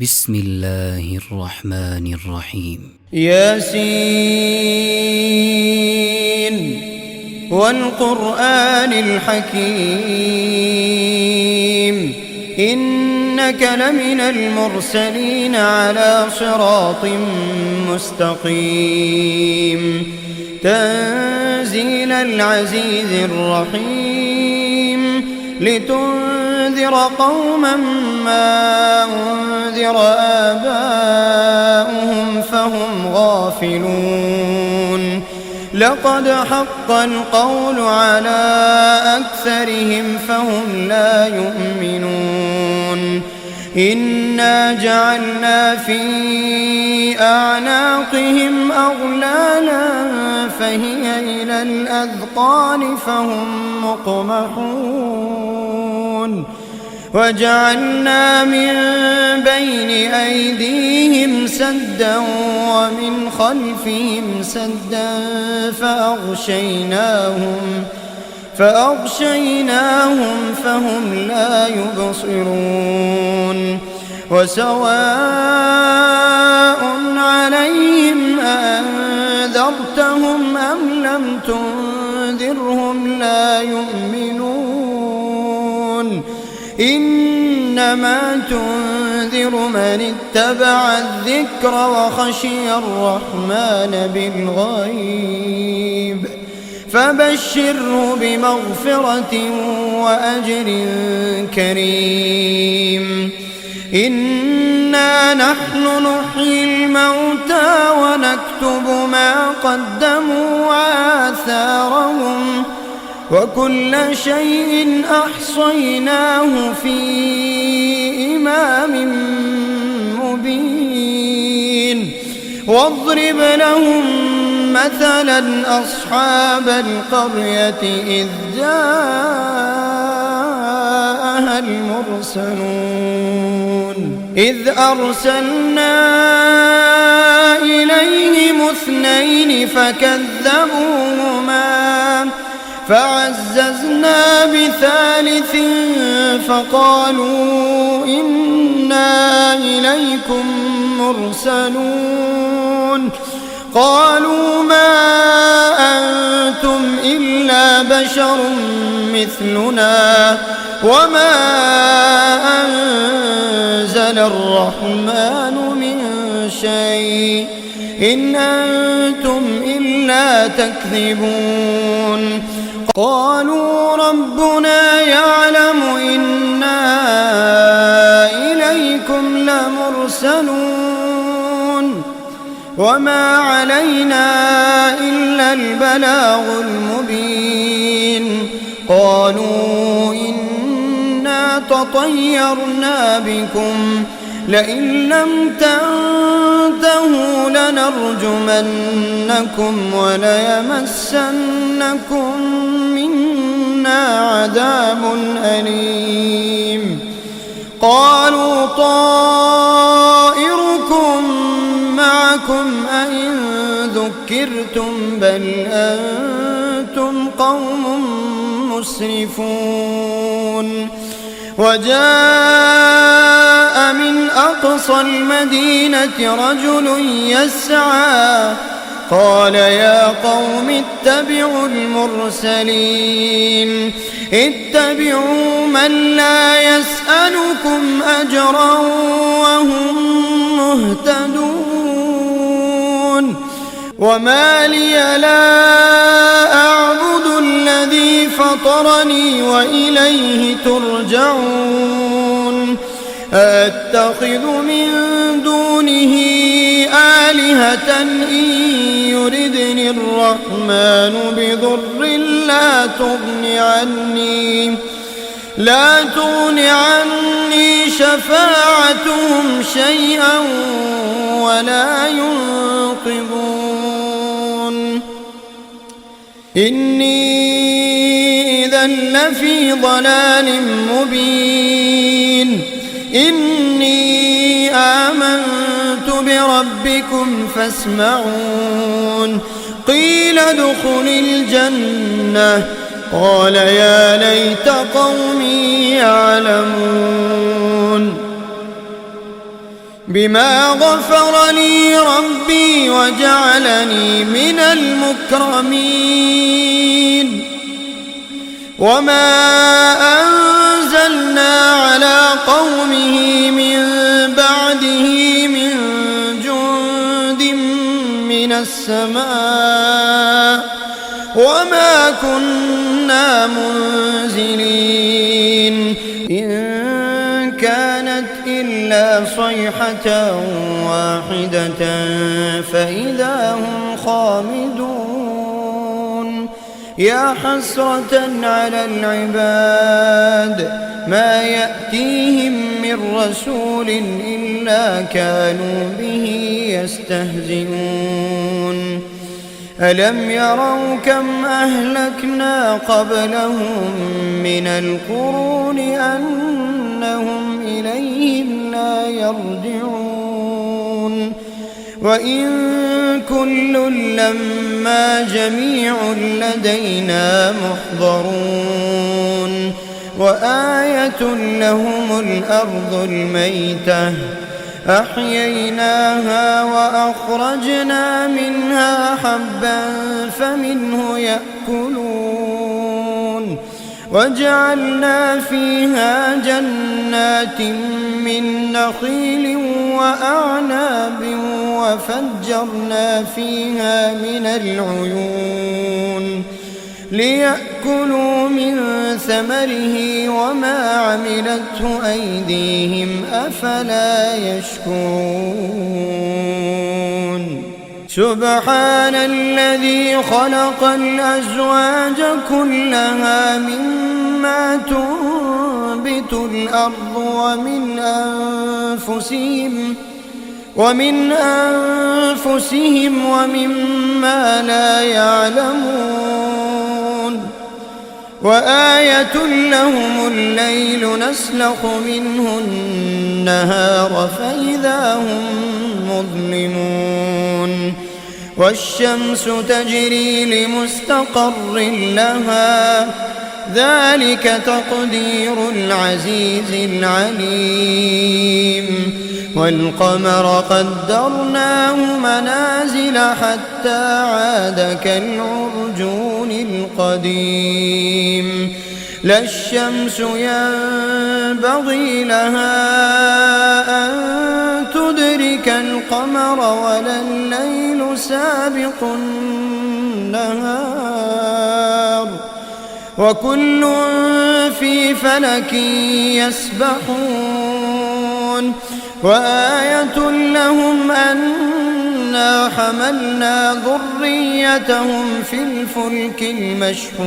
بسم الله الرحمن الرحيم ياسين والقرآن الحكيم إنك لمن المرسلين على صراط مستقيم تنزيل العزيز الرحيم لتنذر قوما ما أنذر آباؤهم فهم غافلون لقد حق القول على أكثرهم فهم لا يؤمنون إنا جعلنا في أعناقهم أغلالا فهي إلى الأذقان فهم مقمحون وجعلنا من بين أيديهم سدا ومن خلفهم سدا فأغشيناهم فهم لا يبصرون وسواء عليهم أأنذرتهم أم لم تنذرهم لا يؤمنون إنما تنذر من اتبع الذكر وخشي الرحمن بالغيب فبشره بمغفرة وأجر كريم إنا نحن نحيي الموتى ونكتب ما قدموا وآثارهم وكل شيء أحصيناه في إمام مبين واضرب لهم مثلا أصحاب القرية إذ جاءها المرسلون إذ أرسلنا إليهم اثنين فكذبوهما فعززنا بثالث فقالوا إنا إليكم مرسلون قالوا ما أنتم إلا بشر مثلنا وما أنزل الرحمن من شيء إن أنتم إلا تكذبون قالوا ربنا يعلم إنا إليكم لمرسلون وما علينا إلا البلاغ المبين قالوا إنا تطيرنا بكم لئن لم تنتهوا لنرجمنكم وليمسنكم منا عذاب أليم قالوا طائركم معكم أئن ذكرتم بل أنتم قوم مسرفون وجاء من أقصى المدينة رجل يسعى قال يا قوم اتبعوا المرسلين اتبعوا من لا يسألكم أجرا وهم مهتدون وما لي لا أعبد الذي فطرني وإليه ترجعون أتخذ من دونه آلهة إن يردني الرحمن بضر لا تغن عني شفاعتهم شيئا ولا ينقذون إني إذا لفي ضلال مبين إني آمنت بربكم فاسمعون قيل ادخل الجنة قال يا ليت قومي يعلمون بما غفر لي ربي وجعلني من المكرمين وما أنزلنا على قومه من بعده من جند من السماء وما كنا منزلين إن كانت إلا صيحة واحدة فإذا هم خامدون يا حسرة على العباد ما يأتيهم من رسول إلا كانوا به يستهزئون ألم يروا كم أهلكنا قبلهم من القرون أنهم إليهم لا يرجعون وإن كل لما جميع لدينا محضرون وآية لهم الأرض الميتة أحييناها وأخرجنا منها حبا فمنه يأكلون وجعلنا فيها جنات من نخيل وأعناب وفجرنا فيها من العيون ليأكلوا من ثمره وما عملته أيديهم أفلا يشكرون سبحان الذي خلق الأزواج كلها مما تنبت الأرض ومن أنفسهم ومما لا يعلمون وآية لهم الليل نسلخ منه النهار فإذا هم مظلمون والشمس تجري لمستقر لها ذلك تقدير العزيز العليم والقمر قدرناه منازل حتى عاد كالعرجون القديم لا الشمس ينبغي لها أن تدرك القمر ولا الليل سابق النهار وكل في فلك يسبحون وآية لهم أنا حملنا ذريتهم في الفلك المشحون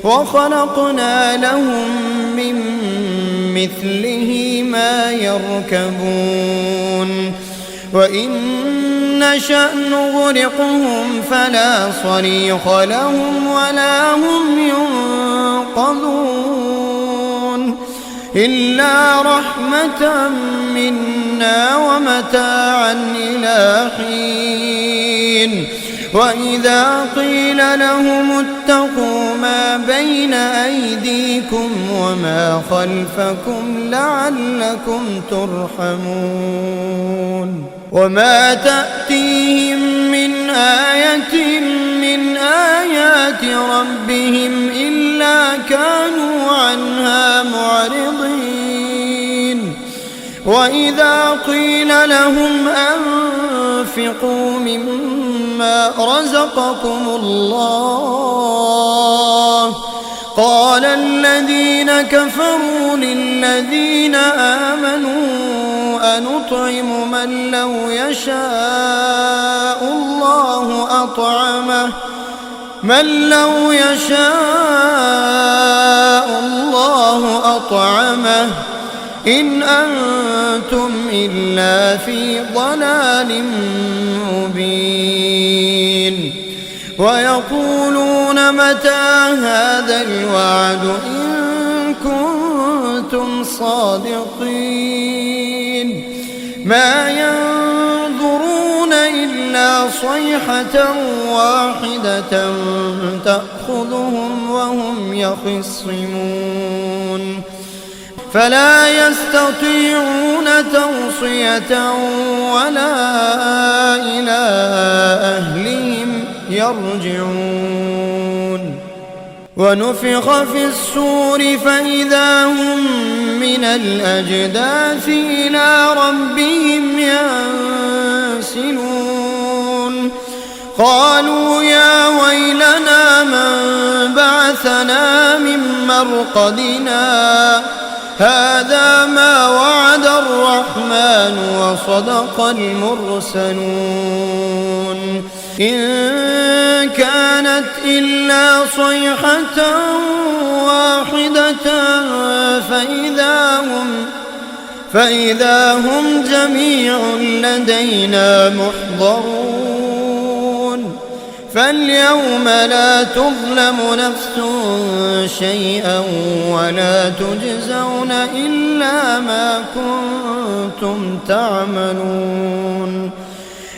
وخلقنا لهم من مثله ما يركبون وإن نشأ نغرقهم فلا صريخ لهم ولا هم ينقذون إلا رحمة منا ومتاعا إلى حين وإذا قيل لهم اتقوا ما بين أيديكم وما خلفكم لعلكم ترحمون وما تأتيهم من آية من آيات ربهم إلا كانوا عنها معرضين وإذا قيل لهم أنفقوا مما رزقكم الله قال الذين كفروا للذين آمنوا أنطعم من لو يشاء الله أطعمه إن أنتم إلا في ضلال مبين ويقولون متى هذا الوعد إن كنتم صادقين ما ينظرون إلا صيحة واحدة تأخذهم وهم يخصمون فلا يستطيعون توصية ولا إلى أهلهم يرجعون ونفخ في الصور فإذا هم من الأجداث إلى ربهم ينسلون قالوا يا ويلنا من بعثنا من مرقدنا هذا ما وعد الرحمن وصدق المرسلون إن كانت إلا صيحة واحدة فإذا هم جميع لدينا محضرون فاليوم لا تظلم نفس شيئا ولا تجزون إلا ما كنتم تعملون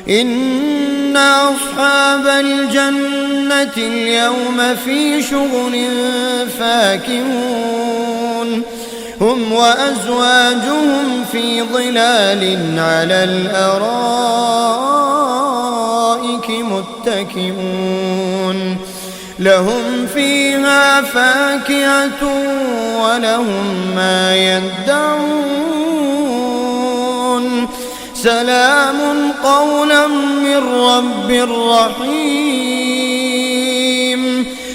إن أصحاب الجنة اليوم في شغل فاكهون هم وأزواجهم في ظلال على الأرائك متكئون لهم فيها فاكهة ولهم ما يدعون سلام قولا من رب رحيم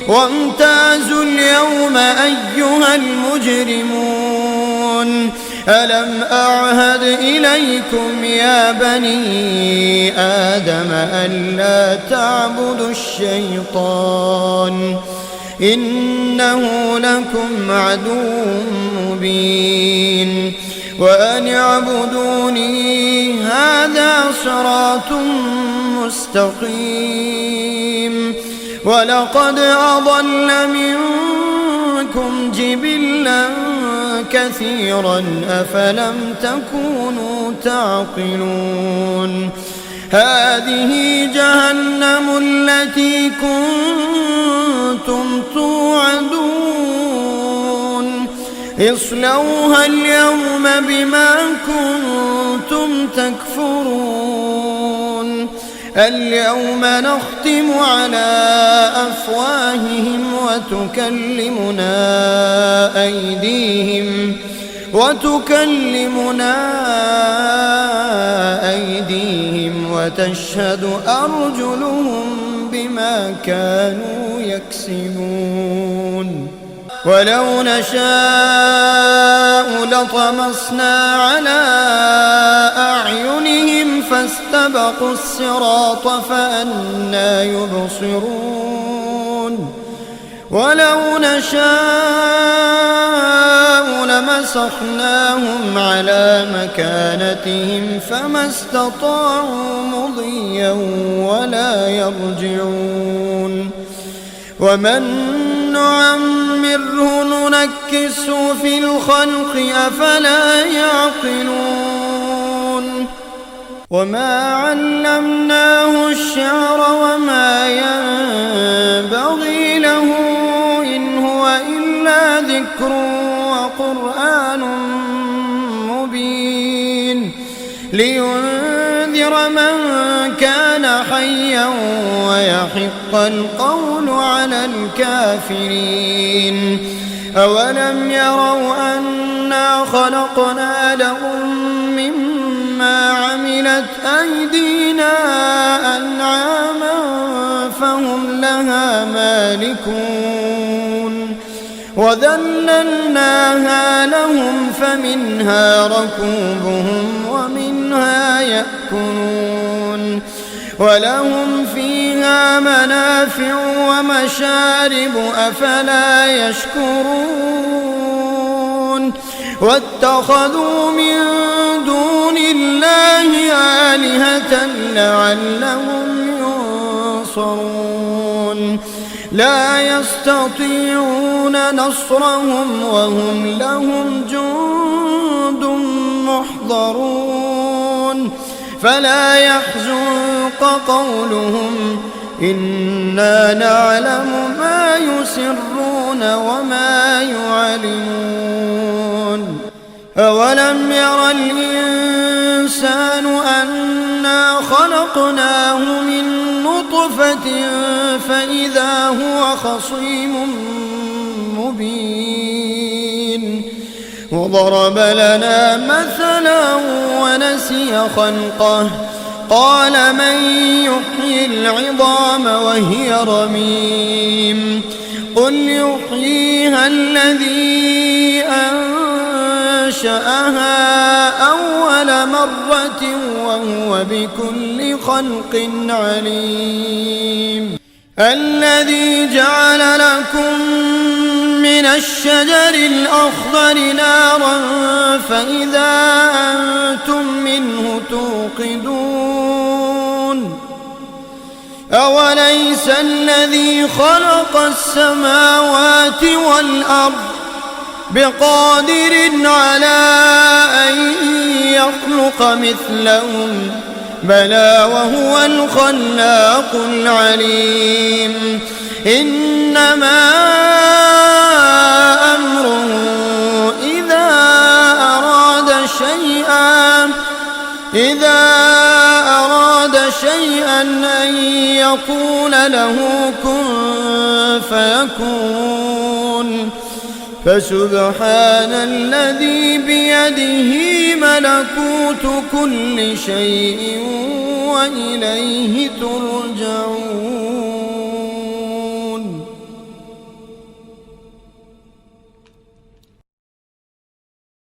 وامتازوا اليوم أيها المجرمون ألم أعهد إليكم يا بني آدم ألا تعبدوا الشيطان إنه لكم عدو مبين وأن اعبدوني هذا صراط مستقيم ولقد أضل منكم جبلا كثيرا أفلم تكونوا تعقلون هذه جهنم التي كنتم توعدون اصلوها اليوم بما كنتم تكفرون اليوم نختم على أفواههم وتكلمنا أيديهم وتشهد أرجلهم بما كانوا يكسبون ولو نشاء لطمسنا على أعينهم فاستبقوا الصراط فأنى يبصرون ولو نشاء لمسخناهم على مكانتهم فما استطاعوا مضيا ولا يرجعون ومن نعمره ننكسه في الخلق أفلا يعقلون وما علمناه الشعر وما ينبغي له إن هو إلا ذكر وقرآن مبين لينذر من كان حيا ويحق القول على الكافرين أولم يروا أنا خلقنا لهم مما عملت أيدينا أنعاما فهم لها مالكون وذللناها لهم فمنها ركوبهم ومنها يأكلون ولهم فيها منافع ومشارب أفلا يشكرون واتخذوا من دون الله آلهة لعلهم ينصرون لا يستطيعون نصرهم وهم لهم جند محضرون فلا يحزنك قولهم إنا نعلم ما يسرون وما يعلنون أولم ير الإنسان أنا خلقناه من نطفة فإذا هو خصيم مبين وضرب لنا مثلا ونسي خلقه قال من يحيي العظام وهي رميم قل يحييها الذي أنشأها أول مرة وهو بكل خلق عليم الذي جعل لكم من الشجر الأخضر نارا فإذا أنتم منه توقدون أوليس الذي خلق السماوات والأرض بقادر على أن يخلق مثلهم بلى وهو الخلاق العليم إنما أمره إذا أراد شيئا أن يقول له كن فيكون فسبحان الذي بيده ملكوت كل شيء وإليه ترجعون.